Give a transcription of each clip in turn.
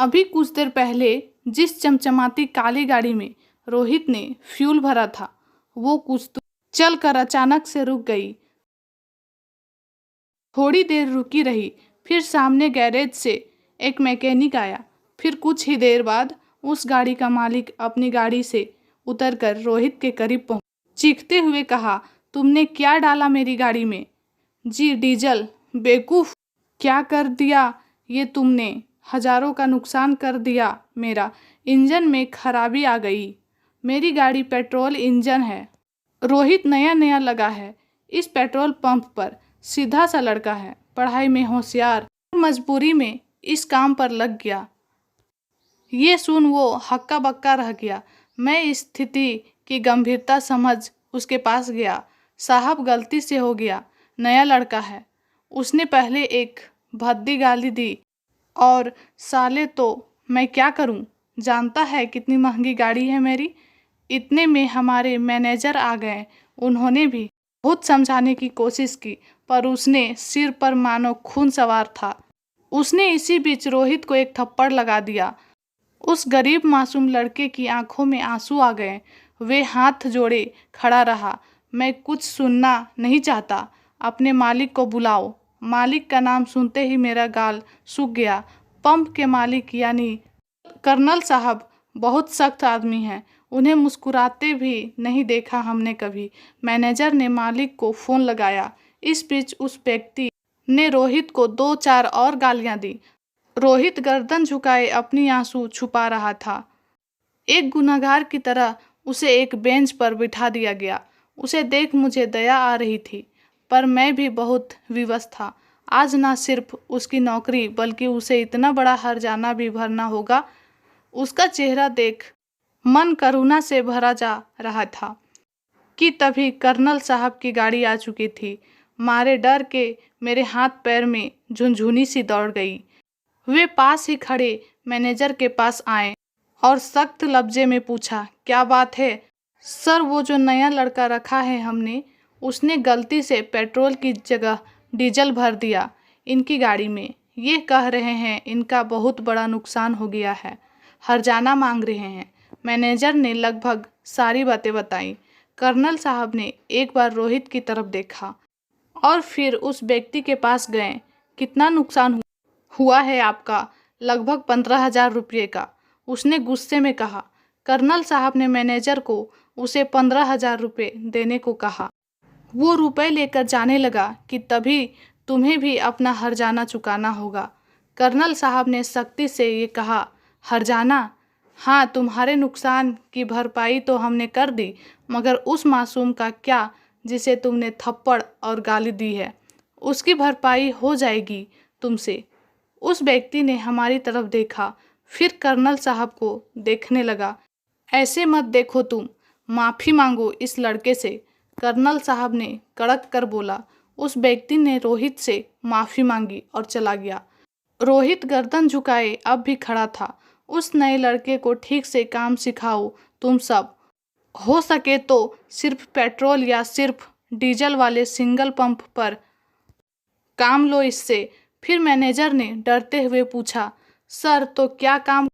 अभी कुछ देर पहले जिस चमचमाती काली गाड़ी में रोहित ने फ्यूल भरा था वो कुछ दूर चलकर अचानक से रुक गई। थोड़ी देर रुकी रही, फिर सामने गैरेज से एक मैकेनिक आया। फिर कुछ ही देर बाद उस गाड़ी का मालिक अपनी गाड़ी से उतरकर रोहित के करीब पहुंचा, चीखते हुए कहा, तुमने क्या डाला मेरी गाड़ी में? जी डीजल। बेवकूफ़, क्या कर दिया ये तुमने? हजारों का नुकसान कर दिया मेरा। इंजन में खराबी आ गई। मेरी गाड़ी पेट्रोल इंजन है। रोहित नया नया लगा है इस पेट्रोल पंप पर, सीधा सा लड़का है, पढ़ाई में होशियार, मजबूरी में इस काम पर लग गया। ये सुन वो हक्का बक्का रह गया। मैं स्थिति की गंभीरता समझ उसके पास गया। साहब गलती से हो गया, नया लड़का है। उसने पहले एक भद्दी गाली दी और साले तो मैं क्या करूं? जानता है कितनी महंगी गाड़ी है मेरी? इतने में हमारे मैनेजर आ गए। उन्होंने भी बहुत समझाने की कोशिश की पर उसने सिर पर मानो खून सवार था। उसने इसी बीच रोहित को एक थप्पड़ लगा दिया। उस गरीब मासूम लड़के की आंखों में आंसू आ गए। वे हाथ जोड़े खड़ा रहा। मैं कुछ सुनना नहीं चाहता। अपने मालिक को बुलाओ। मालिक का नाम सुनते ही मेरा गाल सूख गया। पंप के मालिक यानी कर्नल साहब बहुत सख्त आदमी हैं। उन्हें मुस्कुराते भी नहीं देखा हमने कभी। मैनेजर ने मालिक को फ़ोन लगाया। इस बीच उस व्यक्ति ने रोहित को 2-4 और गालियां दी। रोहित गर्दन झुकाए अपनी आंसू छुपा रहा था। एक गुनहगार की तरह उसे एक बेंच पर बिठा दिया गया। उसे देख मुझे दया आ रही थी, पर मैं भी बहुत विवश था। आज ना सिर्फ उसकी नौकरी बल्कि उसे इतना बड़ा हर्जाना भी भरना होगा। उसका चेहरा देख मन करुणा से भरा जा रहा था कि तभी कर्नल साहब की गाड़ी आ चुकी थी। मारे डर के मेरे हाथ पैर में झुनझुनी सी दौड़ गई। वे पास ही खड़े मैनेजर के पास आए और सख्त लफ्जे में पूछा, क्या बात है? सर, वो जो नया लड़का रखा है हमने, उसने गलती से पेट्रोल की जगह डीजल भर दिया इनकी गाड़ी में। ये कह रहे हैं इनका बहुत बड़ा नुकसान हो गया है, हर्जाना मांग रहे हैं। मैनेजर ने लगभग सारी बातें बताई। कर्नल साहब ने एक बार रोहित की तरफ देखा और फिर उस व्यक्ति के पास गए। कितना नुकसान हुआ है आपका? लगभग 15,000 रुपये का, उसने गुस्से में कहा। कर्नल साहब ने मैनेजर को उसे 15,000 रुपये देने को कहा। वो रुपए लेकर जाने लगा कि तभी तुम्हें भी अपना हर्जाना चुकाना होगा। कर्नल साहब ने सख्ती से ये कहा, हर्जाना? हाँ, तुम्हारे नुकसान की भरपाई तो हमने कर दी, मगर उस मासूम का क्या जिसे तुमने थप्पड़ और गाली दी है? उसकी भरपाई हो जाएगी तुमसे। उस व्यक्ति ने हमारी तरफ देखा, फिर कर्नल साहब को देखने लगा। ऐसे मत देखो तुम, माफ़ी मांगो इस लड़के से, कर्नल साहब ने कड़क कर बोला। उस व्यक्ति ने रोहित से माफ़ी मांगी और चला गया। रोहित गर्दन झुकाए अब भी खड़ा था। उस नए लड़के को ठीक से काम सिखाओ तुम सब। हो सके तो सिर्फ पेट्रोल या सिर्फ डीजल वाले सिंगल पंप पर काम लो इससे। फिर मैनेजर ने डरते हुए पूछा, सर तो क्या काम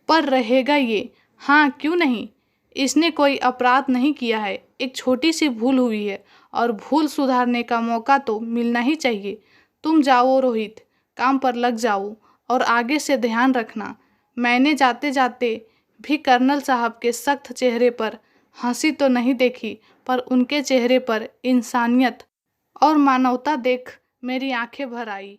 पर रहेगा ये? हाँ, क्यों नहीं? इसने कोई अपराध नहीं किया है, एक छोटी सी भूल हुई है और भूल सुधारने का मौका तो मिलना ही चाहिए। तुम जाओ रोहित, काम पर लग जाओ और आगे से ध्यान रखना। मैंने जाते जाते भी कर्नल साहब के सख्त चेहरे पर हंसी तो नहीं देखी, पर उनके चेहरे पर इंसानियत और मानवता देख मेरी आंखें भर आई।